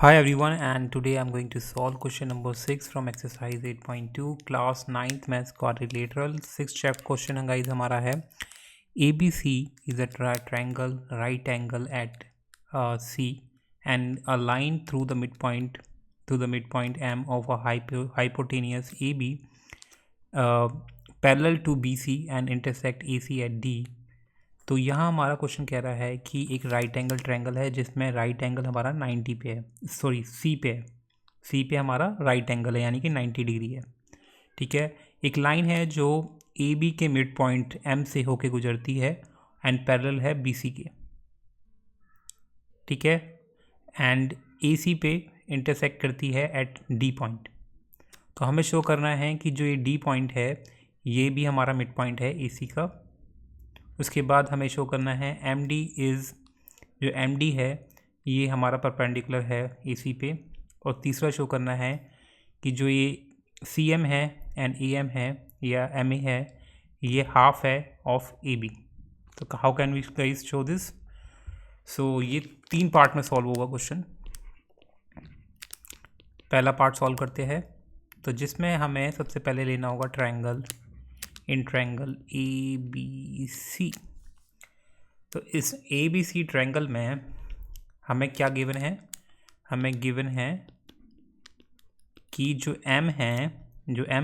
Hi everyone, and today I'm going to solve question number 6 from exercise 8.2 class 9th maths quadrilateral 6th chapter question है guys हमारा है ABC is a triangle right angle at C and a line through the midpoint M of a hypotenuse AB parallel to BC and intersect AC at D। तो यहाँ हमारा question कह रहा है कि एक राइट एंगल ट्रायंगल है जिसमें राइट एंगल हमारा 90 पे है, सॉरी सी पे है। सी पे हमारा राइट एंगल है यानी कि 90 डिग्री है। ठीक है, एक लाइन है जो ए बी के मिड पॉइंट एम से होके गुजरती है एंड पैरेलल है बी सी के। ठीक है, एंड ए सी पे इंटरसेक्ट करती है एट डी पॉइंट। तो हमें शो करना है कि जो ये डी पॉइंट है ये भी हमारा मिड पॉइंट है ए सी का। उसके बाद हमें शो करना है एम डी इज़, जो एम डी है ये हमारा परपेंडिकुलर है ए सी पे। और तीसरा शो करना है कि जो ये सी एम है एंड ए एम है या एम ए है ये हाफ है ऑफ ए बी। तो how can we guys show this? So ये 3 पार्ट में सॉल्व होगा क्वेश्चन। पहला पार्ट सॉल्व करते हैं, तो जिसमें हमें सबसे पहले लेना होगा triangle in triangle A B C. तो इस ए बी सी ट्रायंगल में हमें क्या गिवन है? हमें गिवन है कि जो एम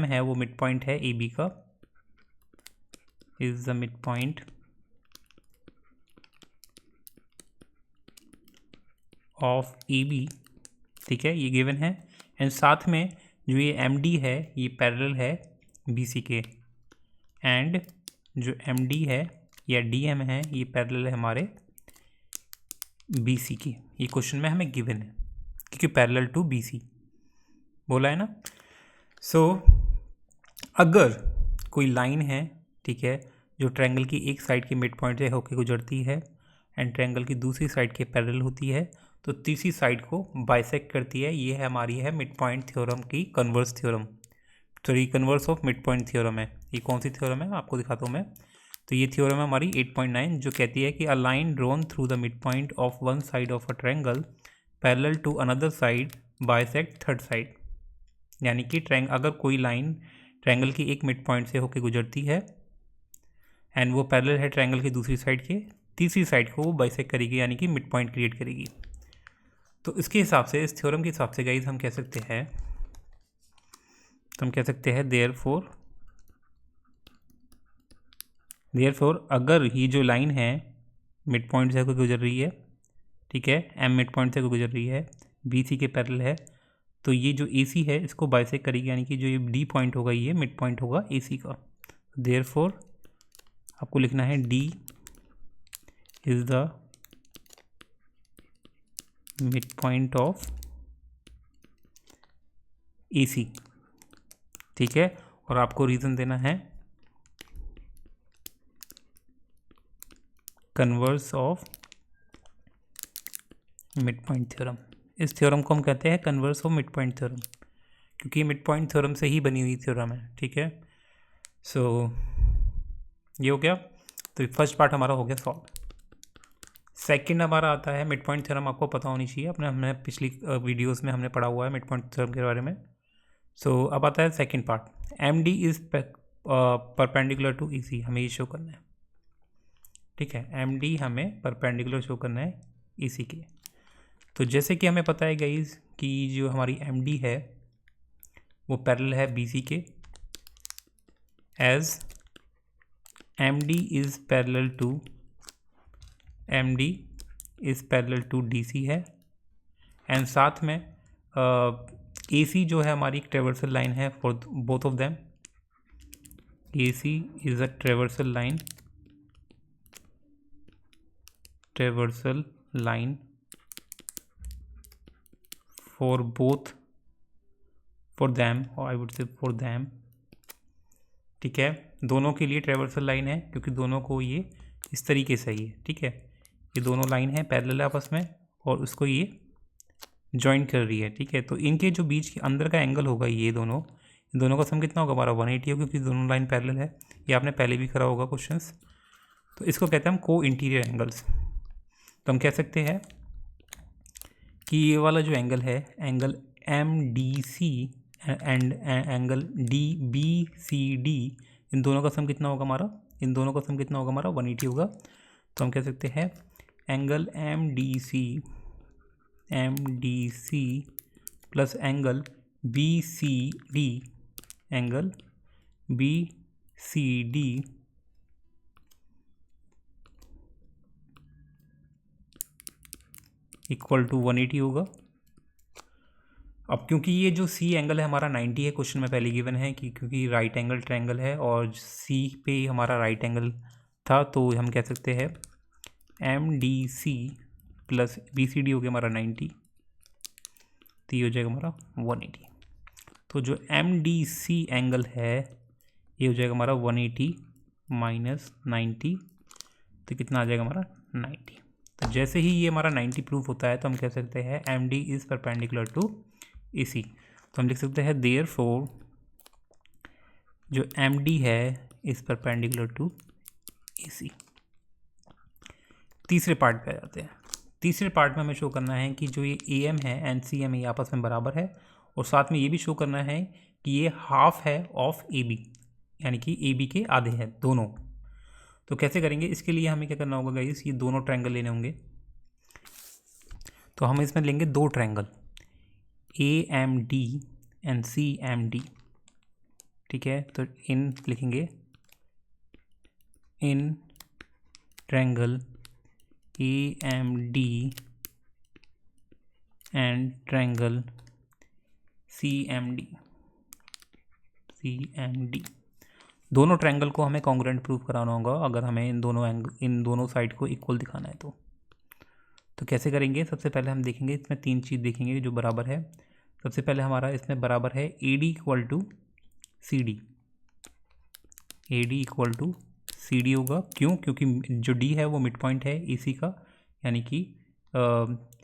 है वो मिड पॉइंट है ए बी का, is the mid point of A B. ठीक है, ये गिवन है। एंड साथ में जो ये एम डी है ये पैरेलल है बी सी के, एंड जो एम डी है या डी एम है ये पैरेलल है हमारे बी सी की। ये क्वेश्चन में हमें गिवन है क्योंकि पैरेलल टू बी सी बोला है ना। सो अगर कोई लाइन है, ठीक है, जो ट्रायंगल की एक साइड के मिड पॉइंट से होकर गुजरती है एंड ट्रायंगल की दूसरी साइड के पैरेलल होती है तो तीसरी साइड को बाइसेक्ट करती है, ये है हमारी है मिड पॉइंट थ्योरम की कन्वर्स थ्योरम। तो ये converse of mid point theorem है। ये कौन सी थ्योरम है आपको दिखाता हूँ मैं। तो ये थ्योरम है हमारी 8.9 जो कहती है कि a line drawn through the mid point of one side of a triangle parallel to another side bisect third side. यानी कि अगर कोई लाइन ट्रायंगल की एक मिड पॉइंट से होकर गुजरती है एंड वो पैरेलल है ट्रायंगल की दूसरी साइड के, तीसरी साइड को वो बाइसेक्ट करेगी यानी कि मिड पॉइंट क्रिएट करेगी। तो इसके हिसाब से, इस थ्योरम के हिसाब से गाइज हम कह सकते हैं देयरफॉर अगर ये जो लाइन है मिड पॉइंट से कोई गुजर रही है, ठीक है, एम मिड पॉइंट से कोई गुजर रही है, बी सी के पैरेलल है, तो ये जो ए सी है इसको बाइसेक्ट करेगी यानी कि जो ये डी पॉइंट होगा ये मिड पॉइंट होगा ए सी का। देयरफॉर आपको लिखना है D is the mid point of A C. ठीक है, और आपको रीज़न देना है converse of mid point theorem. इस थ्योरम को हम कहते हैं converse of mid point theorem क्योंकि मिड पॉइंट थ्योरम से ही बनी हुई थ्योरम है। ठीक है, सो ये हो गया। तो फर्स्ट पार्ट हमारा हो गया सॉल्व। सेकंड हमारा आता है मिड पॉइंट थ्योरम, आपको पता होनी चाहिए, हमने पिछली वीडियोस में हमने पढ़ा हुआ है मिड पॉइंट थ्योरम के बारे में। सो अब आता है second part, M D is perpendicular to E C, हमें ये शो करना है। ठीक है, एम डी हमें परपेंडिकुलर शो करना है ई सी के। तो जैसे कि हमें पता है गाइज कि जो हमारी एम डी है वो पैरेलल है बी सी के, as M D is parallel to D C है। एंड साथ में ए सी जो है हमारी एक ट्रेवर्सल लाइन है for both of them. A C is a traversal line for them। ठीक है, दोनों के लिए ट्रेवर्सल लाइन है क्योंकि दोनों को ये इस तरीके से ही है। ठीक है, ये दोनों लाइन है पैरेलल आपस में और उसको ये जॉइन कर रही है। ठीक है, तो इनके जो बीच के अंदर का एंगल होगा ये दोनों का सम कितना होगा हमारा 180 होगा क्योंकि दोनों लाइन पैरेलल है। ये आपने पहले भी करा होगा क्वेश्चंस। तो इसको कहते हैं हम को इंटीरियर एंगल्स। तो हम कह सकते हैं कि ये वाला जो एंगल है, angle MDC and angle DBCD, इन दोनों का सम कितना होगा हमारा, इन दोनों का सम कितना होगा हमारा 180 होगा। तो हम कह सकते हैं angle MDC plus angle BCD, angle BCD equal to 180 होगा। अब क्योंकि ये जो सी एंगल है हमारा 90 है, क्वेश्चन में पहले गिवन है कि क्योंकि राइट एंगल ट्रायंगल है और सी पे ही हमारा राइट एंगल था, तो हम कह सकते हैं MDC प्लस BCD हो गया हमारा 90, तो ये हो जाएगा हमारा 180। तो जो MDC एंगल है ये हो जाएगा हमारा 180 माइनस 90, तो कितना आ जाएगा हमारा 90। तो जैसे ही ये हमारा 90 प्रूफ होता है तो हम कह सकते हैं MD is perpendicular to AC। तो हम लिख सकते हैं देयरफॉर जो MD है इज़ परपेंडिकुलर टू AC। तीसरे पार्ट पे आ जाते हैं। तीसरे पार्ट में हमें शो करना है कि जो ये AM है एंड CM ये आपस में बराबर है, और साथ में ये भी शो करना है कि ये हाफ है ऑफ AB, यानी कि AB के आधे हैं दोनों। तो कैसे करेंगे, इसके लिए हमें क्या करना होगा गाइस, ये दोनों ट्रायंगल लेने होंगे। तो हम इसमें लेंगे दो ट्रायंगल AMD एंड CMD, ठीक है। तो इन लिखेंगे in triangle AMD and triangle CMD। दोनों ट्रायंगल को हमें कॉन्ग्रुएंट प्रूफ कराना होगा अगर हमें इन दोनों साइड को इक्वल दिखाना है। तो कैसे करेंगे, सबसे पहले हम देखेंगे इसमें तीन चीज़ देखेंगे जो बराबर है। सबसे पहले हमारा इसमें बराबर है AD equal to CD। AD equal to CD होगा, क्यों, क्योंकि जो D है वो मिड पॉइंट है AC का, यानी कि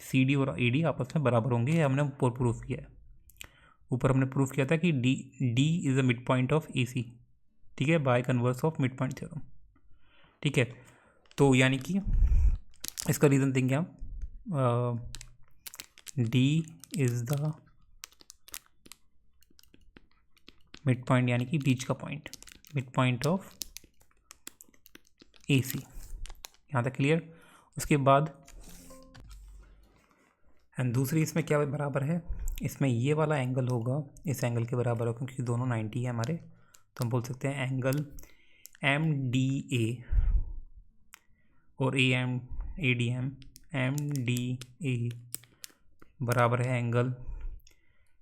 CD और AD आपस में बराबर होंगे। ये हमने ऊपर प्रूफ किया है, ऊपर हमने प्रूफ किया था कि D is a mid point of AC, ठीक है, by converse of mid point theorem, ठीक है। तो यानी कि इसका रीज़न देंगे हम D is the mid point, यानी कि बीच का point, mid point of AC। यहाँ तक क्लियर। उसके बाद एंड दूसरी इसमें क्या बराबर है, इसमें ये वाला एंगल होगा इस एंगल के बराबर होगा, क्योंकि दोनों 90 है हमारे। तो हम बोल सकते हैं एंगल MDA और ADM MDA बराबर है एंगल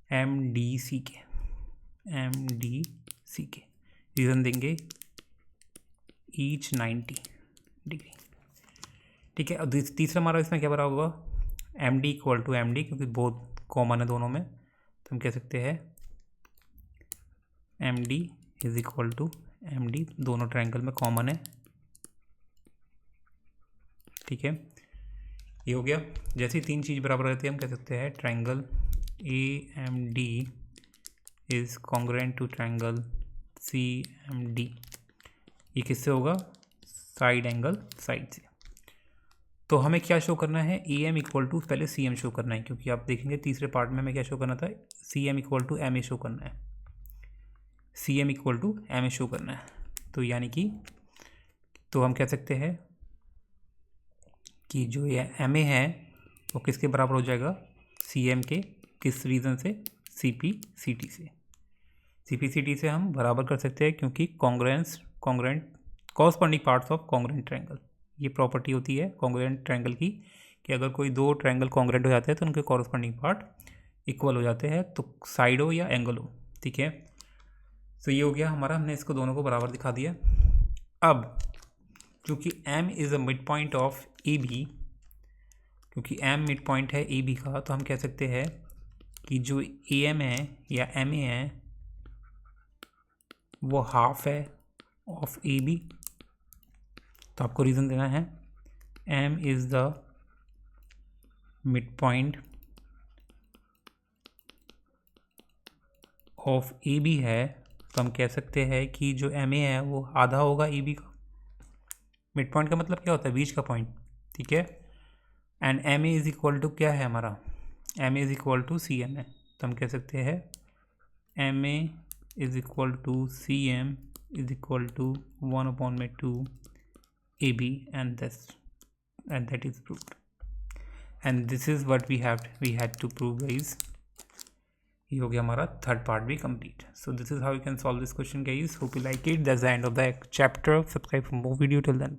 MDC के। रीज़न देंगे ईच 90 डिग्री, ठीक है। और तीसरा हमारा इसमें क्या बराबर होगा, MD इक्वल टू MD, क्योंकि बहुत कॉमन है दोनों में। तो हम कह सकते हैं MD is equal to MD, दोनों ट्रायंगल में कॉमन है, ठीक है। ये हो गया। जैसे ही तीन चीज़ बराबर रहती है हम कह सकते हैं triangle AMD is congruent to triangle CMD। ये किससे होगा, साइड एंगल साइड से। तो हमें क्या शो करना है, AM इक्वल टू पहले CM शो करना है, क्योंकि आप देखेंगे तीसरे पार्ट में हमें क्या शो करना था, CM equal to MA show करना है, CM equal to MA show करना है। तो यानी कि तो हम कह सकते हैं कि जो ये MA है वो किसके बराबर हो जाएगा, CM के, किस रीज़न से, CPCT से। CPCT से हम बराबर कर सकते हैं, क्योंकि congruent corresponding parts of congruent triangle, ये प्रॉपर्टी होती है कॉन्ग्रुएंट ट्रायंगल की, कि अगर कोई दो ट्रायंगल कॉन्ग्रुएंट हो जाते हैं तो उनके कॉरस्पॉन्डिंग पार्ट इक्वल हो जाते हैं, तो साइड हो या एंगल हो, ठीक है। तो ये हो गया हमारा, हमने इसको दोनों को बराबर दिखा दिया। अब क्योंकि M is a mid point of AB, क्योंकि M मिड पॉइंट है AB का, तो हम कह सकते हैं कि जो AM है या MA है वो हाफ है ऑफ AB। तो आपको रीज़न देना है M is the mid point of AB है, तो हम कह सकते हैं कि जो MA है वो आधा होगा AB का। मिड पॉइंट का मतलब क्या होता है, बीच का पॉइंट, ठीक है। And MA is equal to क्या है हमारा, M A is equal to C M है, तो हम कह सकते हैं M A is equal to C M is equal to 1/2 A B, and that is proved, and this is what we had to prove guys. ये हो गया हमारा थर्ड पार्ट भी complete. So this is how you can solve this question guys. Hope you like it. That's the end of the chapter. Subscribe for more video. Till then.